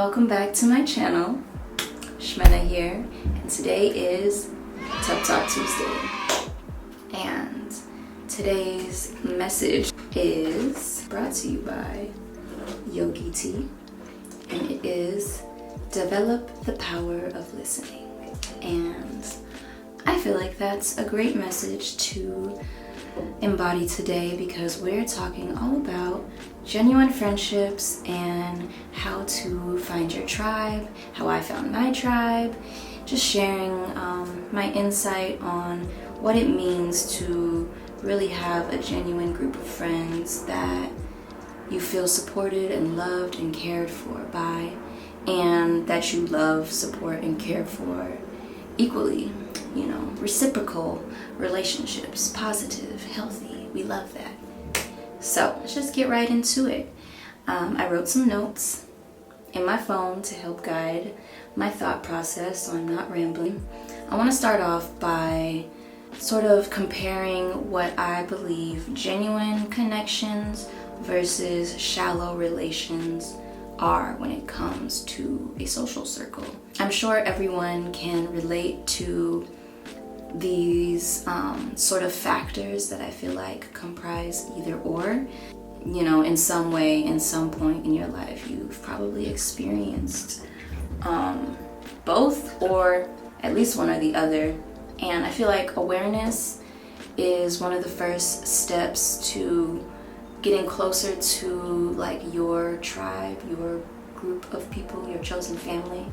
welcome back to my channel. Shmena here, and today is Tub Talk Tuesday. And today's message is brought to you by Yogi Tea, and it is develop the power of listening. And I feel like that's a great message to embody today because we're talking all about genuine friendships and how to find your tribe, how I found my tribe, just sharing my insight on what it means to really have a genuine group of friends that you feel supported and loved and cared for by, and that you love, support, and care for equally. You know, reciprocal relationships, positive, healthy. We love that. So let's just get right into it. I wrote some notes in my phone to help guide my thought process so I'm not rambling. I want to start off by sort of comparing what I believe genuine connections versus shallow relations are when it comes to a social circle. I'm sure everyone can relate to these sort of factors that I feel like comprise either or. You know, in some way, in some point in your life, you've probably experienced both or at least one or the other. And I feel like awareness is one of the first steps to getting closer to like your tribe, your group of people, your chosen family.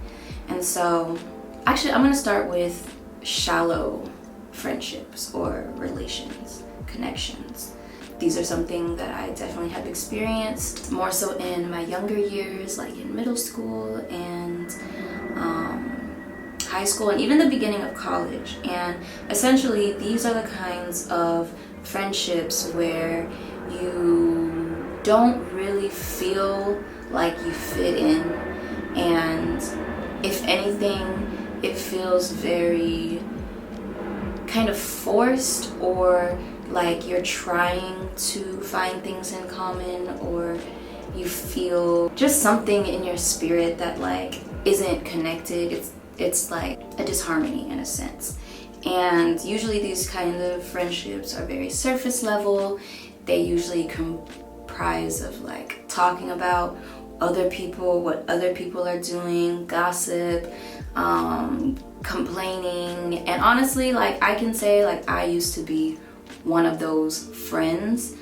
And so actually I'm going to start with shallow friendships or relations, connections. These are something that I definitely have experienced more so in my younger years, like in middle school and high school and even the beginning of college. And essentially these are the kinds of friendships where you don't really feel like you fit in, and if anything it feels very kind of forced, or like you're trying to find things in common, or you feel just something in your spirit that like isn't connected. It's like a disharmony in a sense. And usually these kind of friendships are very surface level. They usually comprise of like talking about other people, what other people are doing, gossip, complaining. And honestly, like I can say like I used to be one of those friends.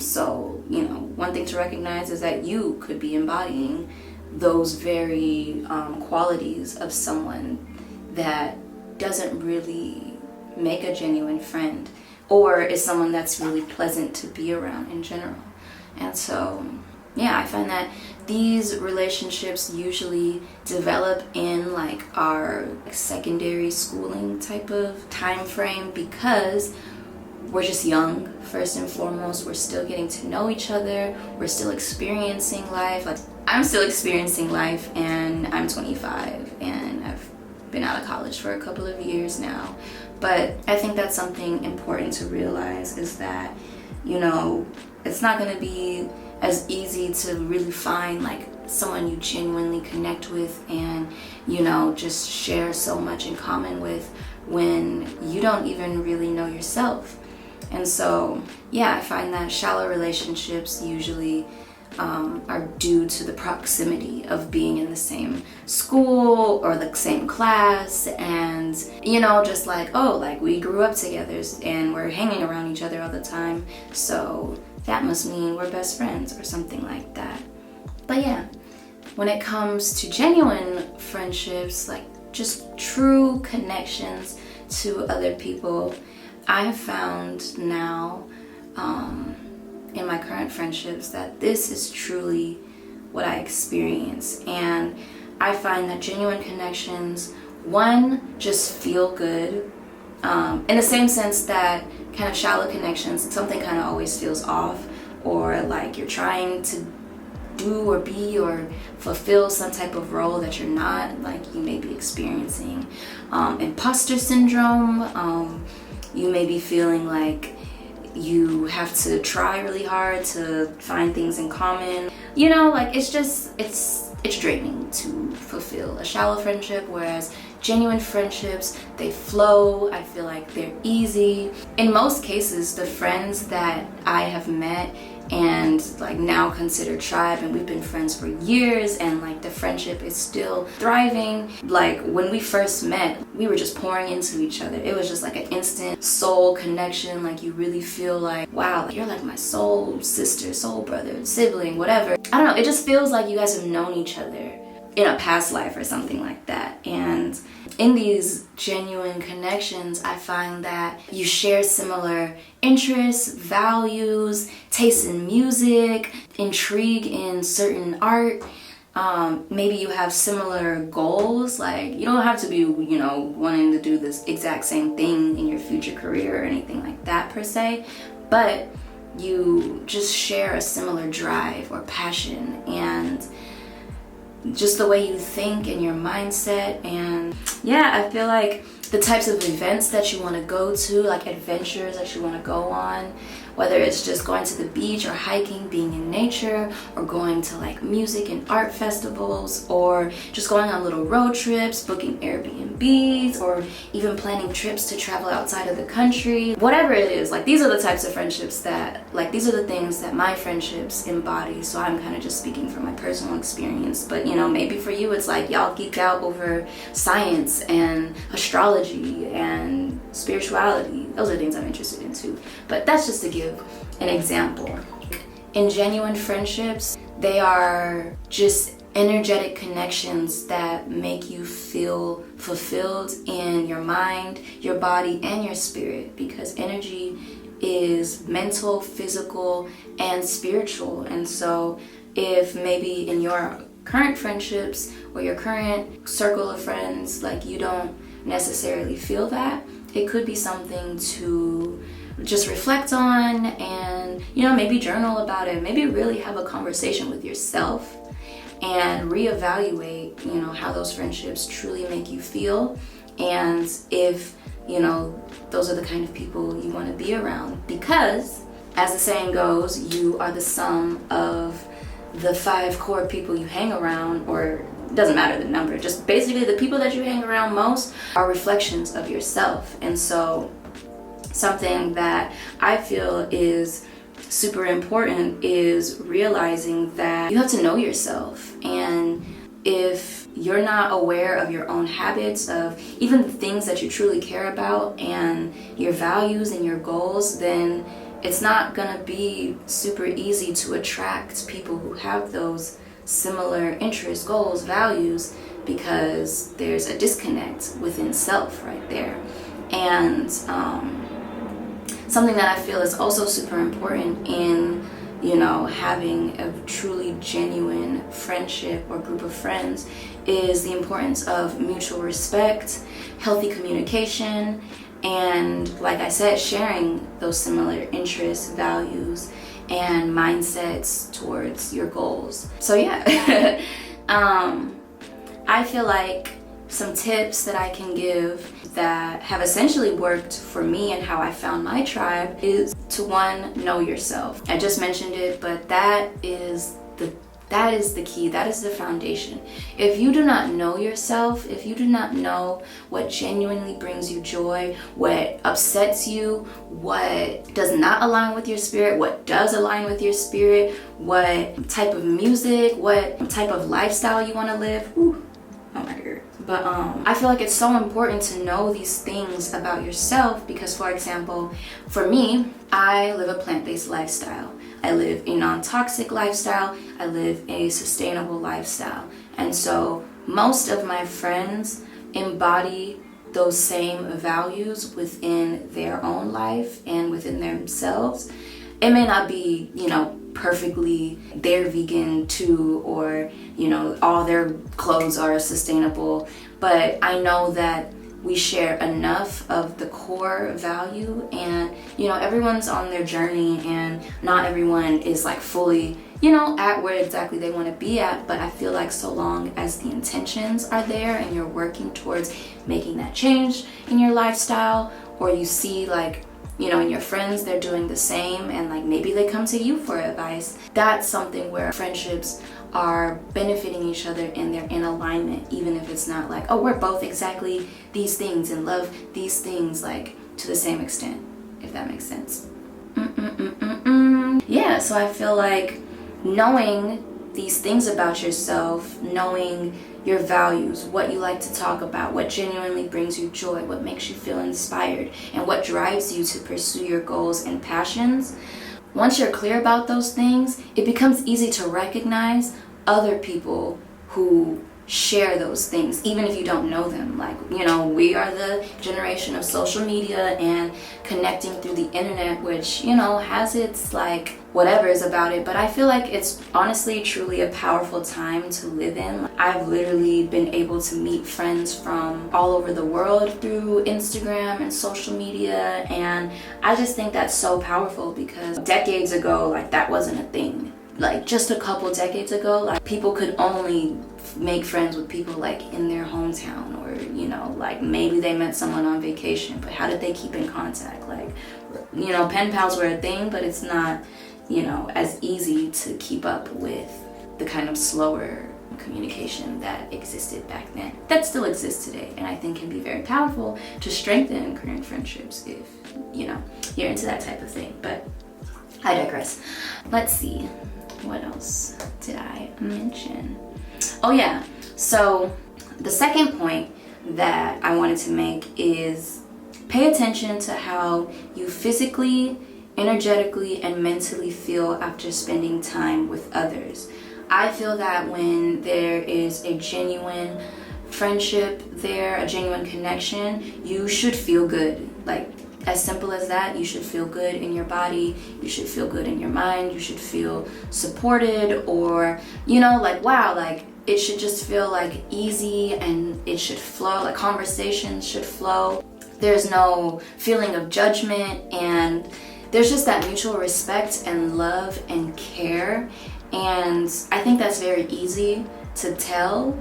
So, you know, one thing to recognize is that you could be embodying those very qualities of someone that doesn't really make a genuine friend, or is someone that's really pleasant to be around in general. And so, yeah, I find that these relationships usually develop in like our secondary schooling type of time frame because we're just young. First and foremost, we're still getting to know each other. We're still experiencing life. Like, I'm still experiencing life, and I'm 25 and I've been out of college for a couple of years now. But I think that's something important to realize, is that, you know, it's not going to be as easy to really find like someone you genuinely connect with and, you know, just share so much in common with when you don't even really know yourself. And so, yeah, I find that shallow relationships usually are due to the proximity of being in the same school or the same class, and, you know, just like, oh, like we grew up together and we're hanging around each other all the time, so that must mean we're best friends or something like that. But yeah, when it comes to genuine friendships, like just true connections to other people, I have found now in my current friendships that this is truly what I experience. And I find that genuine connections, one, just feel good, in the same sense that kind of shallow connections, something kind of always feels off, or like you're trying to do or be or fulfill some type of role that you're not. Like you may be experiencing imposter syndrome. You may be feeling like you have to try really hard to find things in common. You know, like it's it's draining to fulfill a shallow friendship, whereas genuine friendships, they flow. I feel like they're easy. In most cases, the friends that I have met and like now considered tribe, and we've been friends for years, and like the friendship is still thriving. Like when we first met, we were just pouring into each other. It was just like an instant soul connection. Like you really feel like, wow, you're like my soul sister, soul brother, sibling, whatever. I don't know, it just feels like you guys have known each other in a past life or something like that. And in these genuine connections, I find that you share similar interests, values, tastes in music, intrigue in certain art. Maybe you have similar goals. Like you don't have to be, wanting to do this exact same thing in your future career or anything like that per se, but you just share a similar drive or passion, and just the way you think and your mindset. And yeah, I feel like the types of events that you want to go to, like adventures that you want to go on, whether it's just going to the beach or hiking, being in nature, or going to like music and art festivals, or just going on little road trips, booking Airbnbs, or even planning trips to travel outside of the country, whatever it is. Like these are the types of friendships that, like these are the things that my friendships embody. So I'm kind of just speaking from my personal experience, but maybe for you it's like y'all geek out over science and astrology and spirituality. Those are things I'm interested in too, but that's just to give an example. In genuine friendships, they are just energetic connections that make you feel fulfilled in your mind, your body, and your spirit, because energy is mental, physical, and spiritual. And so if maybe in your current friendships or your current circle of friends, like you don't necessarily feel that, it could be something to just reflect on and maybe journal about it, maybe really have a conversation with yourself and reevaluate how those friendships truly make you feel, and if those are the kind of people you want to be around. Because as the saying goes, you are the sum of the 5 core people you hang around, or it doesn't matter the number, just basically the people that you hang around most are reflections of yourself. And so something that I feel is super important is realizing that you have to know yourself. And if you're not aware of your own habits, of even the things that you truly care about and your values and your goals, then it's not gonna be super easy to attract people who have those similar interests, goals, values, because there's a disconnect within self right there. And something that I feel is also super important in having a truly genuine friendship or group of friends is the importance of mutual respect, healthy communication, and like I said, sharing those similar interests, values, and mindsets towards your goals. So yeah, I feel like some tips that I can give that have essentially worked for me and how I found my tribe is to, one, know yourself. I just mentioned it, but that is the key. That is the foundation. If you do not know yourself, if you do not know what genuinely brings you joy, what upsets you, what does not align with your spirit, what does align with your spirit, what type of music, what type of lifestyle you want to live, oh my god. But I feel like it's so important to know these things about yourself, because for example, for me, I live a plant-based lifestyle. I live a non-toxic lifestyle. I live a sustainable lifestyle. And so most of my friends embody those same values within their own life and within themselves. It may not be, perfectly they're vegan too, or, all their clothes are sustainable, but I know that we share enough of the core value, and everyone's on their journey, and not everyone is like fully at where exactly they want to be at. But I feel like so long as the intentions are there and you're working towards making that change in your lifestyle, or you see like and your friends, they're doing the same, and like maybe they come to you for advice, that's something where friendships are benefiting each other and they're in alignment, even if it's not like, oh, we're both exactly these things and love these things like to the same extent, if that makes sense. Yeah, so I feel like knowing these things about yourself, knowing your values, what you like to talk about, what genuinely brings you joy, what makes you feel inspired, and what drives you to pursue your goals and passions. Once you're clear about those things, it becomes easy to recognize other people who share those things, even if you don't know them. Like, you know, we are the generation of social media and connecting through the internet, which, you know, has its like whatever is about it, but I feel like it's honestly truly a powerful time to live in. I've literally been able to meet friends from all over the world through Instagram and social media, and I just think that's so powerful because decades ago, like, that wasn't a thing. Like, just a couple decades ago, like, people could only make friends with people like in their hometown, or, you know, like maybe they met someone on vacation, but how did they keep in contact? Like, you know, pen pals were a thing, but it's not, you know, as easy to keep up with the kind of slower communication that existed back then, that still exists today, and I think can be very powerful to strengthen current friendships if, you know, you're into that type of thing. But I digress. Let's see, what else did I mention? Oh yeah, so the second point that I wanted to make is pay attention to how you physically, energetically, and mentally feel after spending time with others. I feel that when there is a genuine friendship there, a genuine connection, you should feel good. Like, as simple as that. You should feel good in your body, you should feel good in your mind, you should feel supported, or, you know, like, wow, like, it should just feel like easy, and it should flow, like conversations should flow. There's no feeling of judgment, and there's just that mutual respect and love and care. And I think that's very easy to tell,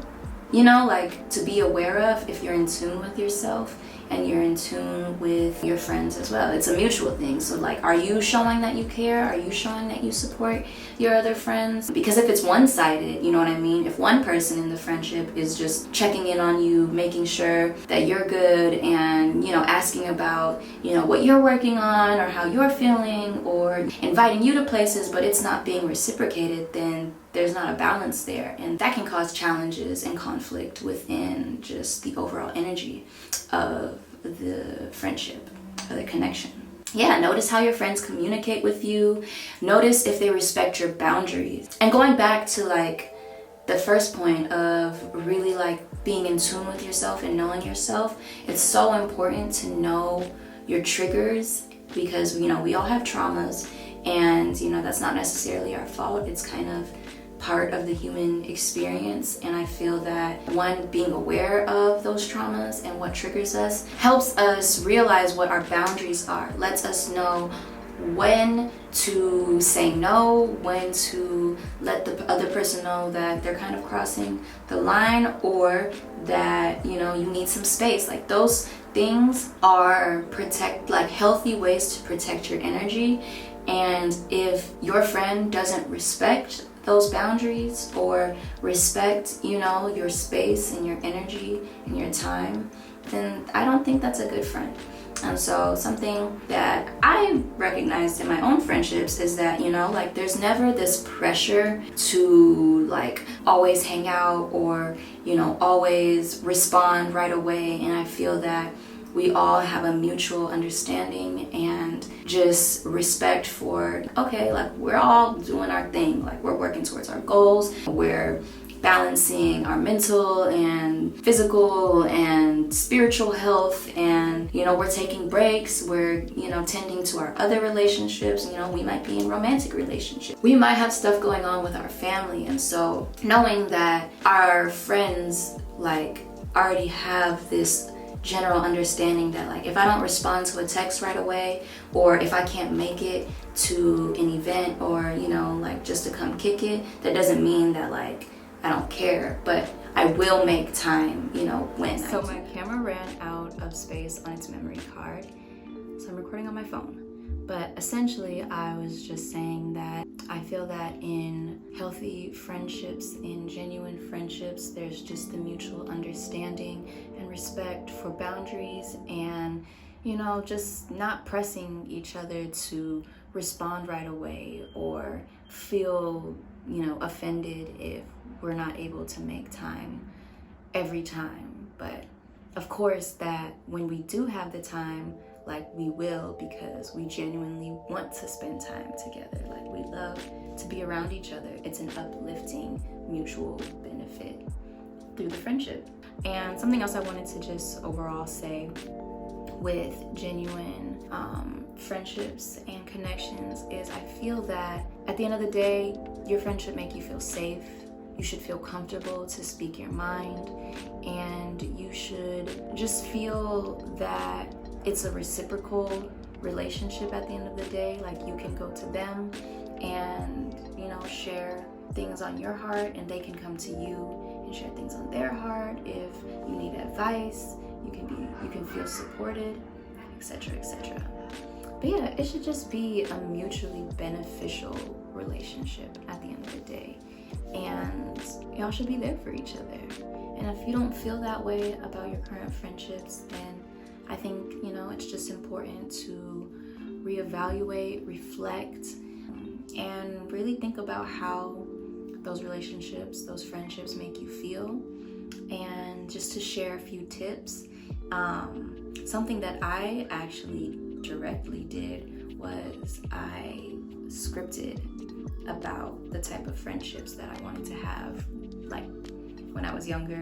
you know, like, to be aware of if you're in tune with yourself and you're in tune with your friends as well. It's a mutual thing. So, like, are you showing that you care? Are you showing that you support your other friends? Because if it's one-sided, you know what I mean? If one person in the friendship is just checking in on you, making sure that you're good, and, you know, asking about, you know, what you're working on or how you're feeling, or inviting you to places, but it's not being reciprocated, then there's not a balance there, and that can cause challenges and conflict within just the overall energy of the friendship or the connection. Yeah, notice how your friends communicate with you. Notice if they respect your boundaries. And going back to, like, the first point of really, like, being in tune with yourself and knowing yourself, it's so important to know your triggers, because, you know, we all have traumas, and, you know, that's not necessarily our fault. It's kind of part of the human experience, and I feel that, one, being aware of those traumas and what triggers us helps us realize what our boundaries are, lets us know when to say no, when to let the other person know that they're kind of crossing the line, or that, you know, you need some space. Like, those things are healthy ways to protect your energy. And if your friend doesn't respect those boundaries or respect, you know, your space and your energy and your time, then I don't think that's a good friend. And so something that I recognized in my own friendships is that, you know, like, there's never this pressure to, like, always hang out or, you know, always respond right away. And I feel that we all have a mutual understanding and just respect for, okay, like, we're all doing our thing, like, we're working towards our goals, we're balancing our mental and physical and spiritual health, and, you know, we're taking breaks, we're, you know, tending to our other relationships. You know, we might be in romantic relationships, we might have stuff going on with our family, and so knowing that our friends, like, already have this general understanding that, like, if I don't respond to a text right away, or if I can't make it to an event, or, you know, like, just to come kick it, that doesn't mean that, like, I don't care, but I will make time, you know, when. So my camera ran out of space on its memory card, so I'm recording on my phone. But essentially, I was just saying that I feel that in healthy friendships, in genuine friendships, there's just the mutual understanding and respect for boundaries, and just not pressing each other to respond right away or feel, offended if we're not able to make time every time. But of course, that when we do have the time, like we will, because we genuinely want to spend time together. Like we love to be around each other. It's an uplifting mutual benefit through the friendship. And something else I wanted to just overall say with genuine friendships and connections is I feel that at the end of the day, your friend should make you feel safe. You should feel comfortable to speak your mind, and you should just feel that it's a reciprocal relationship at the end of the day. Like you can go to them and share things on your heart, and they can come to you and share things on their heart. If you need advice, you can feel supported, etc., etc. But yeah, it should just be a mutually beneficial relationship at the end of the day, and y'all should be there for each other. And if you don't feel that way about your current friendships, then I think it's just important to reevaluate, reflect, and really think about how those relationships, those friendships make you feel. And just to share a few tips, something that I actually directly did was I scripted about the type of friendships that I wanted to have, like when I was younger,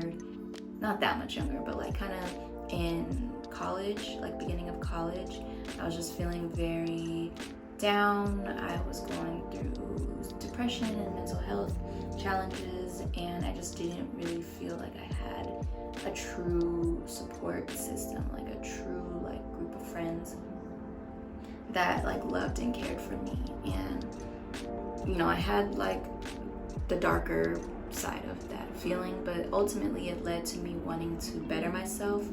not that much younger, but like kind of in college, like beginning of college. I was just feeling very down. I was going through depression and mental health challenges, and I just didn't really feel like I had a true support system, like a true group of friends that loved and cared for me. And I had the darker side of that feeling, but ultimately it led to me wanting to better myself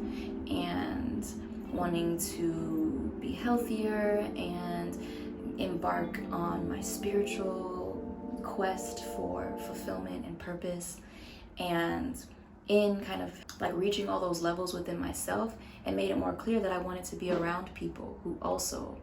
and wanting to be healthier and embark on my spiritual quest for fulfillment and purpose. And in kind of reaching all those levels within myself, it made it more clear that I wanted to be around people who also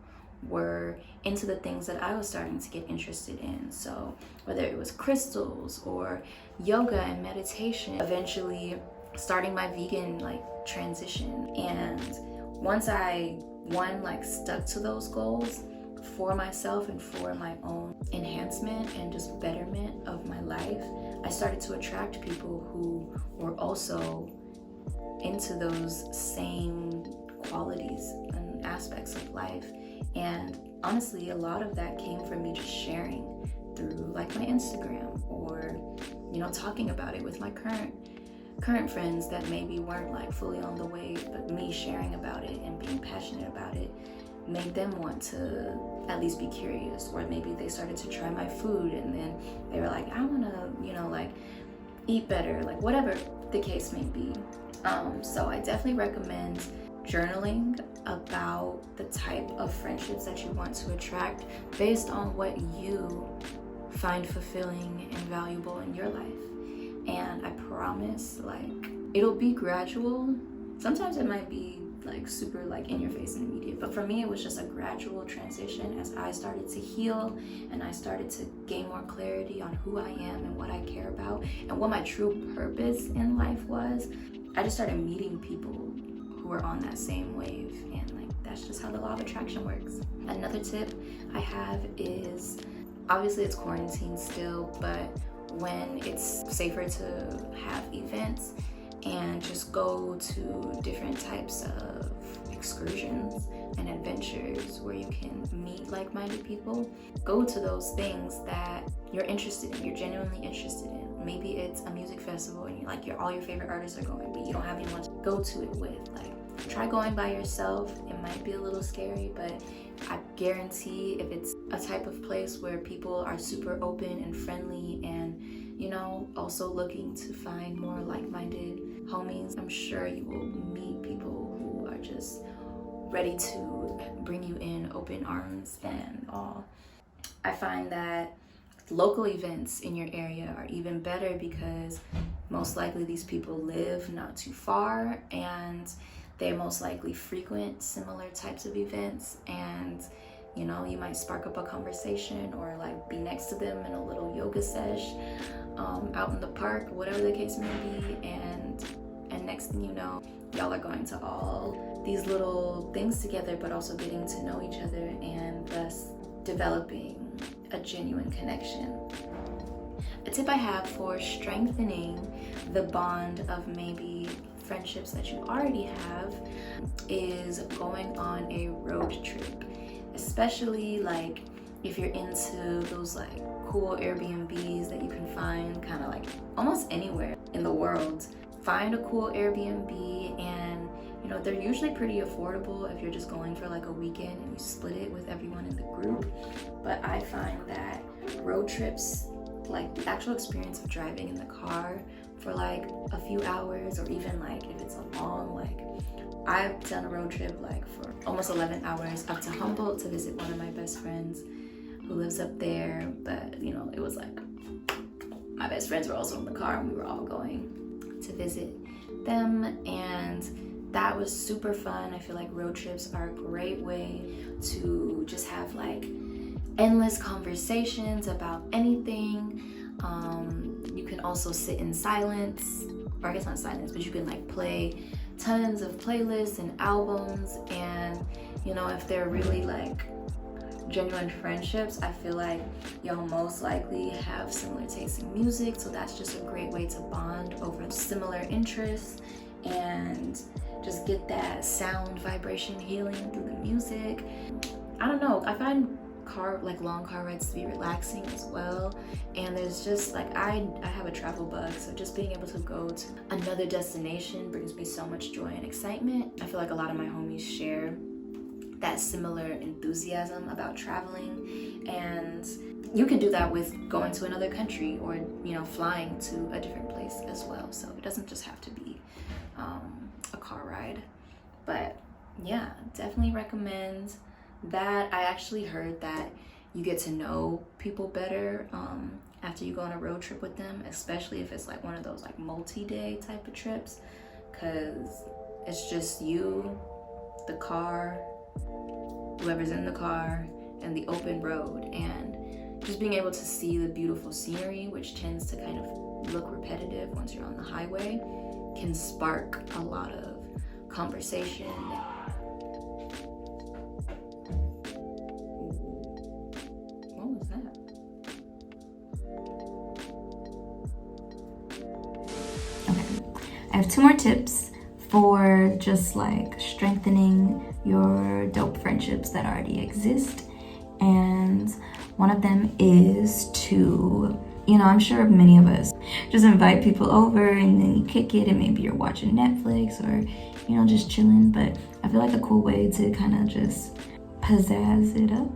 were into the things that I was starting to get interested in. So whether it was crystals or yoga and meditation, eventually starting my vegan transition. And once I stuck to those goals for myself and for my own enhancement and just betterment of my life, I started to attract people who were also into those same qualities and aspects of life. And honestly, a lot of that came from me just sharing through my Instagram, or talking about it with my current friends that maybe weren't fully on the wave, but me sharing about it and being passionate about it made them want to at least be curious. Or maybe they started to try my food, and then they were like, I want to eat better, whatever the case may be. So I definitely recommend journaling about the type of friendships that you want to attract based on what you find fulfilling and valuable in your life. And I promise it'll be gradual. Sometimes it might be super in your face and immediate, but for me it was just a gradual transition as I started to heal and I started to gain more clarity on who I am and what I care about and what my true purpose in life was. I just started meeting people who were on that same wave, and that's just how the law of attraction works. Another tip I have is, obviously it's quarantine still, but when it's safer to have events and just go to different types of excursions and adventures where you can meet like-minded people, go to those things that you're interested in, you're genuinely interested in. Maybe it's a music festival and all your favorite artists are going, but you don't have anyone to go to it with. Try going by yourself. It might be a little scary, but I guarantee if it's a type of place where people are super open and friendly and also looking to find more like-minded homies, I'm sure you will meet people who are just ready to bring you in open arms and all. I find that local events in your area are even better because most likely these people live not too far and they most likely frequent similar types of events, and you know, you might spark up a conversation or like be next to them in a little yoga sesh out in the park, whatever the case may be, and next thing you know, y'all are going to all these little things together, but also getting to know each other and thus developing a genuine connection. A tip I have for strengthening the bond of maybe friendships that you already have is going on a road trip, especially like if you're into those like cool Airbnbs that you can find kind of like almost anywhere in the world. Find a cool Airbnb, and you know, they're usually pretty affordable if you're just going for like a weekend and you split it with everyone in the group. But I find that road trips, like the actual experience of driving in the car for like a few hours, or even like if it's a long, like I've done a road trip like for almost 11 hours up to Humboldt to visit one of my best friends who lives up there. But you know, it was like my best friends were also in the car and we were all going to visit them, and that was super fun. I feel like road trips are a great way to just have like endless conversations about anything. You can also sit in silence, or I guess not silence, but you can like play tons of playlists and albums, and you know, if they're really like genuine friendships, I feel like y'all most likely have similar tastes in music, so that's just a great way to bond over similar interests and just get that sound vibration healing through the music. I don't know, I find long car rides to be relaxing as well, and there's just like I have a travel bug, so just being able to go to another destination brings me so much joy and excitement. I feel like a lot of my homies share that similar enthusiasm about traveling, and you can do that with going to another country or, you know, flying to a different place as well. So it doesn't just have to be a car ride. But yeah, definitely recommend that. I actually heard that you get to know people better after you go on a road trip with them, especially if it's like one of those like multi-day type of trips, because it's just you, the car, whoever's in the car, and the open road, and just being able to see the beautiful scenery, which tends to kind of look repetitive once you're on the highway, can spark a lot of conversation. What was that? Okay, I have 2 more tips for just like strengthening your dope friendships that already exist. And one of them is to, you know, I'm sure many of us just invite people over and then you kick it, and maybe you're watching Netflix or, you know, just chilling. But I feel like a cool way to kind of just pizzazz it up,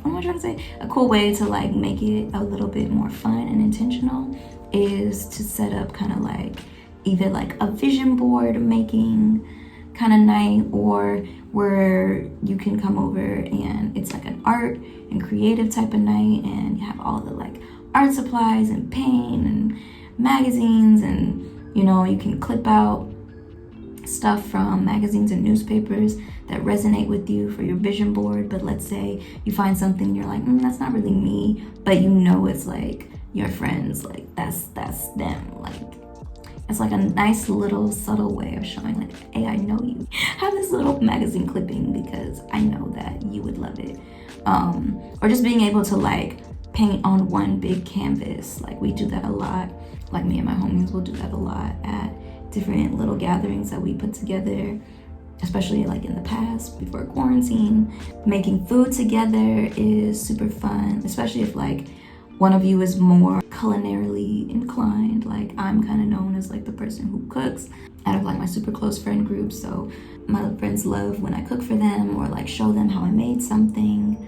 what am I trying to say? A cool way to like make it a little bit more fun and intentional is to set up kind of like either like a vision board making kind of night, or where you can come over and it's like an art and creative type of night, and you have all the like art supplies and paint and magazines, and you know, you can clip out stuff from magazines and newspapers that resonate with you for your vision board. But let's say you find something and you're like, that's not really me, but you know it's like your friends, like that's them. Like it's like a nice little subtle way of showing like, hey, I know you. Have this little magazine clipping because I know that you would love it. Or just being able to like paint on one big canvas. Like we do that a lot. Like me and my homies will do that a lot at different little gatherings that we put together, especially like in the past before quarantine. Making food together is super fun, especially if like one of you is more culinarily inclined. Like I'm kind of known as like the person who cooks out of like my super close friend group, so my friends love when I cook for them or like show them how I made something.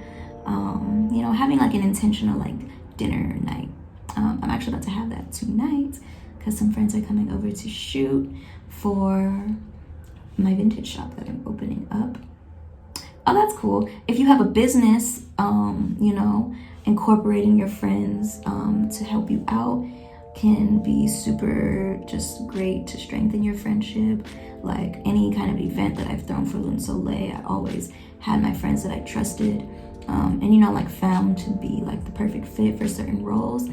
You know, having like an intentional like dinner night. I'm actually about to have that tonight because some friends are coming over to shoot for my vintage shop that I'm opening up. Oh, that's cool. If you have a business, you know, incorporating your friends to help you out can be super just great to strengthen your friendship. Like any kind of event that I've thrown for Lune Soleil, I always had my friends that I trusted and, you know, like found to be like the perfect fit for certain roles.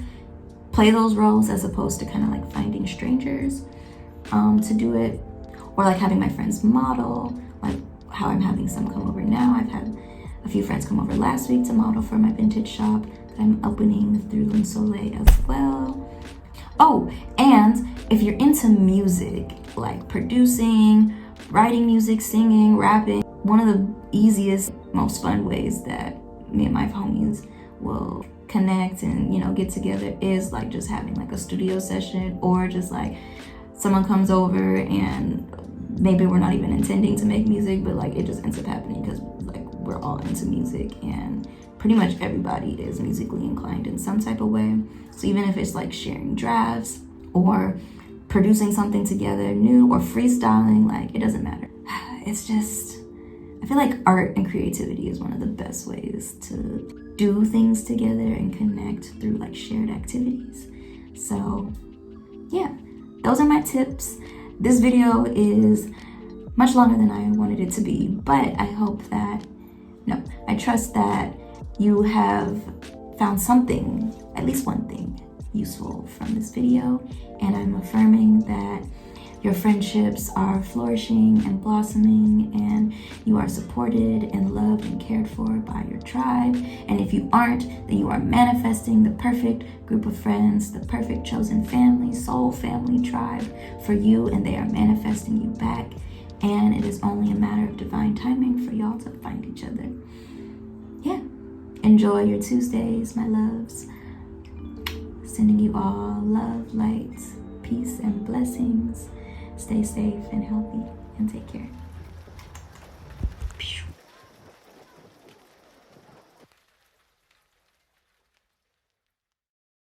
Play those roles as opposed to kind of like finding strangers to do it, or like having my friends model, like how I'm having some come over now. I've had a few friends come over last week to model for my vintage shop that I'm opening through Lune Soleil as well. Oh, and if you're into music, like producing, writing music, singing, rapping, one of the easiest, most fun ways that me and my homies will connect and, you know, get together is like just having like a studio session, or just like someone comes over and maybe we're not even intending to make music, but like it just ends up happening because like we're all into music and pretty much everybody is musically inclined in some type of way. So even if it's like sharing drafts or producing something together new or freestyling, like it doesn't matter. It's just, I feel like art and creativity is one of the best ways to do things together and connect through like shared activities. So yeah, those are my tips. This video is much longer than I wanted it to be, but I trust that you have found something, at least one thing, useful from this video. And I'm affirming that your friendships are flourishing and blossoming, and you are supported and loved and cared for by your tribe. And if you aren't, then you are manifesting the perfect group of friends, the perfect chosen family, soul family tribe for you, and they are manifesting you back. And it is only a matter of divine timing for y'all to find each other. Yeah. Enjoy your Tuesdays, my loves. Sending you all love, light, peace, and blessings. Stay safe and healthy, and take care.